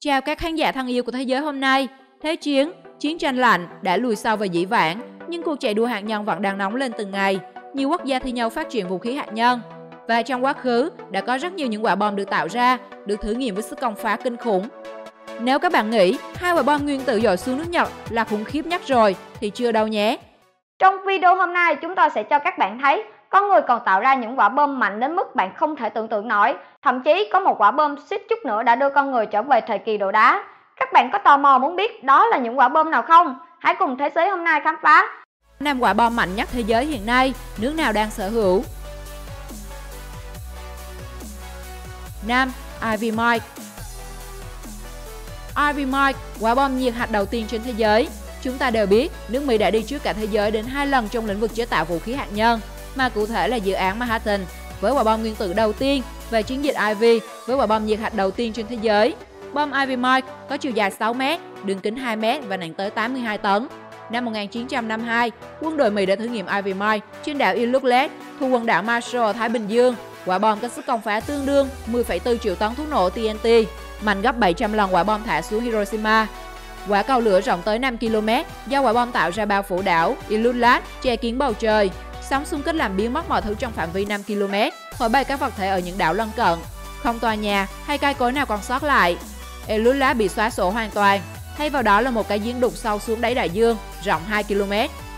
Chào các khán giả thân yêu của thế giới hôm nay. Thế chiến, chiến tranh lạnh đã lùi sau và dĩ vãng, nhưng cuộc chạy đua hạt nhân vẫn đang nóng lên từng ngày. Nhiều quốc gia thi nhau phát triển vũ khí hạt nhân. Và trong quá khứ, đã có rất nhiều những quả bom được tạo ra, được thử nghiệm với sức công phá kinh khủng. Nếu các bạn nghĩ 2 quả bom nguyên tử dội xuống nước Nhật là khủng khiếp nhất rồi, thì chưa đâu nhé. Trong video hôm nay, chúng tôi sẽ cho các bạn thấy con người còn tạo ra những quả bom mạnh đến mức bạn không thể tưởng tượng nổi. Thậm chí có một quả bom suýt chút nữa đã đưa con người trở về thời kỳ đồ đá. Các bạn có tò mò muốn biết đó là những quả bom nào không? Hãy cùng Thế giới hôm nay khám phá. 5 quả bom mạnh nhất thế giới hiện nay, nước nào đang sở hữu? 5. Ivy Mike. Ivy Mike, quả bom nhiệt hạch đầu tiên trên thế giới. Chúng ta đều biết, nước Mỹ đã đi trước cả thế giới đến 2 lần trong lĩnh vực chế tạo vũ khí hạt nhân, mà cụ thể là dự án Manhattan với quả bom nguyên tử đầu tiên và chiến dịch Ivy với quả bom nhiệt hạch đầu tiên trên thế giới. Bom Ivy Mike có chiều dài 6 m, đường kính 2 m và nặng tới 82 tấn. Năm 1952, quân đội Mỹ đã thử nghiệm Ivy Mike trên đảo Ilulissat thuộc quần đảo Marshall ở Thái Bình Dương. Quả bom có sức công phá tương đương 10,4 triệu tấn thuốc nổ TNT, mạnh gấp 700 lần quả bom thả xuống Hiroshima. Quả cầu lửa rộng tới 5 km do quả bom tạo ra bao phủ đảo Ilulissat, che kín bầu trời. Sóng xung kích làm biến mất mọi thứ trong phạm vi 5 km, thổi bay các vật thể ở những đảo lân cận. Không tòa nhà hay cây cối nào còn sót lại. Ilulissat bị xóa sổ hoàn toàn. Thay vào đó là một cái giếng đục sâu xuống đáy đại dương, rộng 2 km,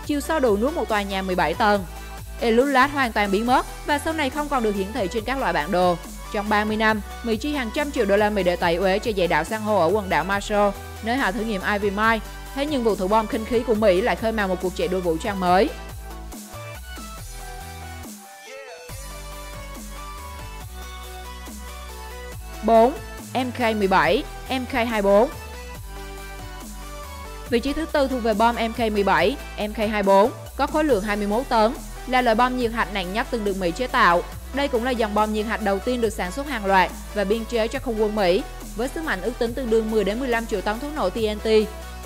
chiều sâu đủ nuốt một tòa nhà 17 tầng. Ilulissat hoàn toàn biến mất và sau này không còn được hiển thị trên các loại bản đồ. Trong 30 năm, Mỹ chi hàng trăm triệu đô la Mỹ để tẩy uế cho dãy đảo san hô ở quần đảo Marshall, nơi họ thử nghiệm Ivy Mike. Thế nhưng vụ thử bom khinh khí của Mỹ lại khơi mào một cuộc chạy đua vũ trang mới. Bốn. MK-17, MK-24. Vị trí thứ tư thuộc về bom MK-17, MK-24 có khối lượng 21 tấn, là loại bom nhiệt hạch nặng nhất từng được Mỹ chế tạo. Đây cũng là dòng bom nhiệt hạch đầu tiên được sản xuất hàng loạt và biên chế cho không quân Mỹ, với sức mạnh ước tính tương đương 10 đến 15 triệu tấn thuốc nổ TNT.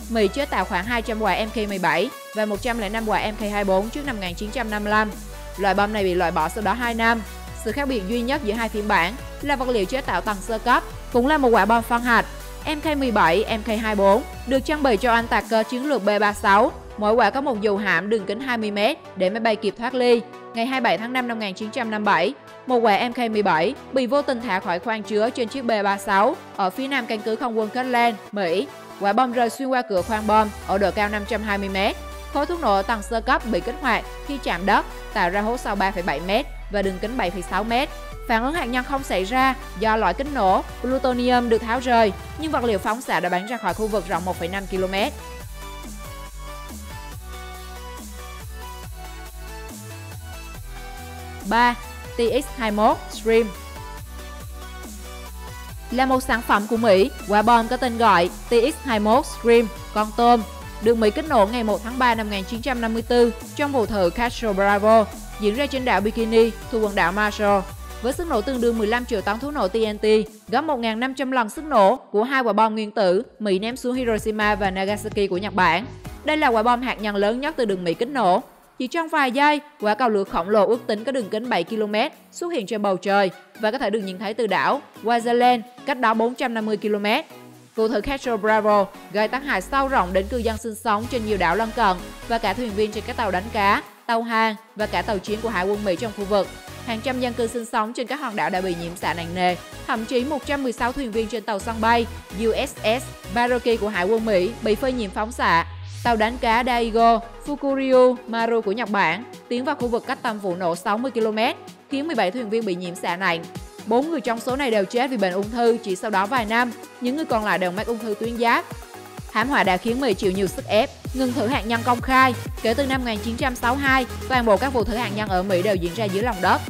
Mỹ chế tạo khoảng 200 quả MK-17 và 105 quả MK-24 trước năm 1955. Loại bom này bị loại bỏ sau đó 2 năm. Sự khác biệt duy nhất giữa hai phiên bản là vật liệu chế tạo tầng sơ cấp, cũng là một quả bom phân hạch. MK-17, MK-24 được trang bị cho anh tạc cơ chiến lược B-36. Mỗi quả có một dù hãm đường kính 20 m để máy bay kịp thoát ly. Ngày 27 tháng 5 năm 1957, một quả MK-17 bị vô tình thả khỏi khoang chứa trên chiếc B-36 ở phía nam căn cứ không quân Kirtland, Mỹ. Quả bom rơi xuyên qua cửa khoang bom ở độ cao 520 m. Khối thuốc nổ ở tầng sơ cấp bị kích hoạt khi chạm đất, tạo ra hố sâu 3,7 m và đường kính 7,6 m. Phản ứng hạt nhân không xảy ra do loại kích nổ plutonium được tháo rời, nhưng vật liệu phóng xạ đã bắn ra khỏi khu vực rộng 1,5 km. 3. TX-21 Stream. Là một sản phẩm của Mỹ, quả bom có tên gọi TX-21 Stream, con tôm, được Mỹ kích nổ ngày 1 tháng 3 năm 1954 trong vụ thử Castro Bravo diễn ra trên đảo Bikini thuộc quần đảo Marshall. Với sức nổ tương đương 15 triệu tấn thuốc nổ TNT, gấp 1.500 lần sức nổ của 2 quả bom nguyên tử Mỹ ném xuống Hiroshima và Nagasaki của Nhật Bản. Đây là quả bom hạt nhân lớn nhất từ được Mỹ kích nổ. Chỉ trong vài giây, quả cầu lửa khổng lồ ước tính có đường kính 7 km xuất hiện trên bầu trời và có thể được nhìn thấy từ đảo Swaziland, cách đó 450 km. Vụ thử Castro Bravo gây tác hại sâu rộng đến cư dân sinh sống trên nhiều đảo lân cận và cả thuyền viên trên các tàu đánh cá, tàu hàng và cả tàu chiến của Hải quân Mỹ trong khu vực. Hàng trăm dân cư sinh sống trên các hòn đảo đã bị nhiễm xạ nặng nề. Thậm chí 116 thuyền viên trên tàu sân bay USS Baroki của Hải quân Mỹ bị phơi nhiễm phóng xạ. Tàu đánh cá Daigo Fukuryu Maru của Nhật Bản tiến vào khu vực cách tâm vụ nổ 60 km, khiến 17 thuyền viên bị nhiễm xạ nặng. 4 người trong số này đều chết vì bệnh ung thư chỉ sau đó vài năm, những người còn lại đều mắc ung thư tuyến giáp. Thảm họa đã khiến Mỹ chịu nhiều sức ép, ngừng thử hạt nhân công khai. Kể từ năm 1962, toàn bộ các vụ thử hạt nhân ở Mỹ đều diễn ra dưới lòng đất.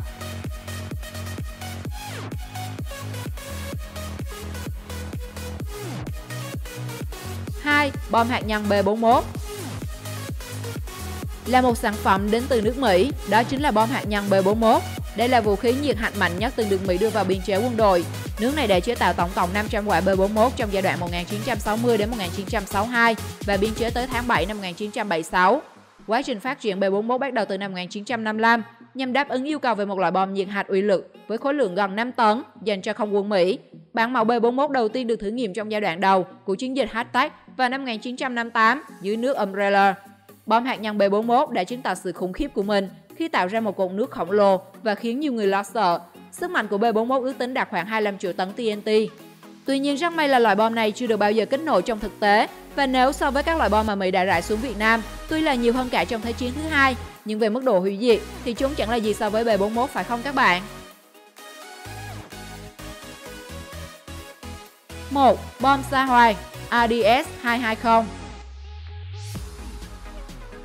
Bom hạt nhân B-41 là một sản phẩm đến từ nước Mỹ, đó chính là bom hạt nhân B-41. Đây là vũ khí nhiệt hạch mạnh nhất từng được Mỹ đưa vào biên chế quân đội. Nước này đã chế tạo tổng cộng 500 quả B-41 trong giai đoạn 1960 đến 1962 và biên chế tới tháng 7 năm 1976. Quá trình phát triển B-41 bắt đầu từ năm 1955 nhằm đáp ứng yêu cầu về một loại bom nhiệt hạch uy lực với khối lượng gần 5 tấn dành cho không quân Mỹ. Bản mẫu B-41 đầu tiên được thử nghiệm trong giai đoạn đầu của chiến dịch Hashtag vào năm 1958 dưới nước Umbrella. Bom hạt nhân B-41 đã chứng tỏ sự khủng khiếp của mình khi tạo ra một cột nước khổng lồ và khiến nhiều người lo sợ. Sức mạnh của B-41 ước tính đạt khoảng 25 triệu tấn TNT. Tuy nhiên, rất may là loại bom này chưa được bao giờ kích nổ trong thực tế, và nếu so với các loại bom mà Mỹ đã rải xuống Việt Nam, tuy là nhiều hơn cả trong Thế chiến thứ hai, nhưng về mức độ hủy diệt thì chúng chẳng là gì so với B-41, phải không các bạn? 1. Bom Sa Hoàng RDS-220.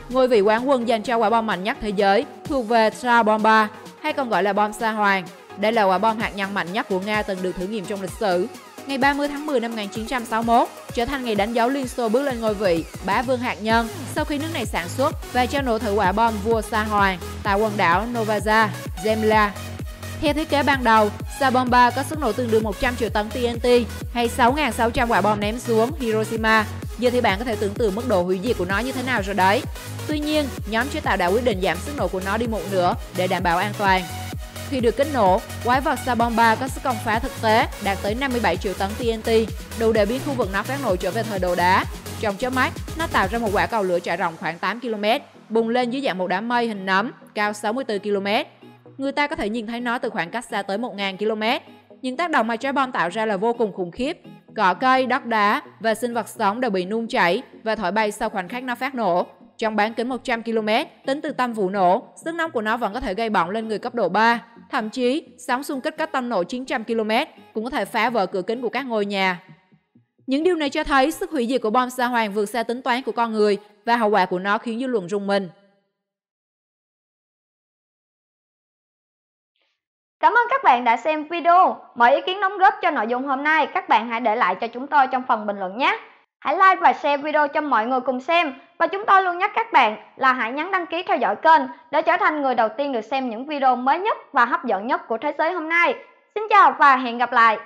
Ngôi vị quán quân dành cho quả bom mạnh nhất thế giới thuộc về Tsar Bomba, hay còn gọi là bom Sa Hoàng. Đây là quả bom hạt nhân mạnh nhất của Nga từng được thử nghiệm trong lịch sử. Ngày 30 tháng 10 năm 1961 trở thành ngày đánh dấu Liên Xô bước lên ngôi vị bá vương hạt nhân sau khi nước này sản xuất và cho nổ thử quả bom vua Sa Hoàng tại quần đảo Novaya Zemlya. Theo thiết kế ban đầu, Tsar Bomba có sức nổ tương đương 100 triệu tấn TNT hay 6.600 quả bom ném xuống Hiroshima. Giờ thì bạn có thể tưởng tượng mức độ hủy diệt của nó như thế nào rồi đấy. Tuy nhiên, nhóm chế tạo đã quyết định giảm sức nổ của nó đi một nửa để đảm bảo an toàn. Khi được kích nổ, quái vật Tsar Bomba có sức công phá thực tế đạt tới 57 triệu tấn TNT, đủ để biến khu vực nó phát nổ trở về thời đồ đá. Trong chớp mắt, nó tạo ra một quả cầu lửa trải rộng khoảng 8 km, bùng lên dưới dạng một đám mây hình nấm cao 64 km. Người ta có thể nhìn thấy nó từ khoảng cách xa tới 1.000 km. Những tác động mà trái bom tạo ra là vô cùng khủng khiếp. Cỏ cây, đất đá và sinh vật sống đều bị nung chảy và thổi bay sau khoảnh khắc nó phát nổ. Trong bán kính 100 km, tính từ tâm vụ nổ, sức nóng của nó vẫn có thể gây bỏng lên người cấp độ 3. Thậm chí, sóng xung kích có tâm nổ 900 km cũng có thể phá vỡ cửa kính của các ngôi nhà. Những điều này cho thấy sức hủy diệt của bom Sa Hoàng vượt xa tính toán của con người và hậu quả của nó khiến dư luận rùng mình. Cảm ơn các bạn đã xem video. Mọi ý kiến đóng góp cho nội dung hôm nay các bạn hãy để lại cho chúng tôi trong phần bình luận nhé. Hãy like và share video cho mọi người cùng xem. Và chúng tôi luôn nhắc các bạn là hãy nhấn đăng ký theo dõi kênh để trở thành người đầu tiên được xem những video mới nhất và hấp dẫn nhất của thế giới hôm nay. Xin chào và hẹn gặp lại.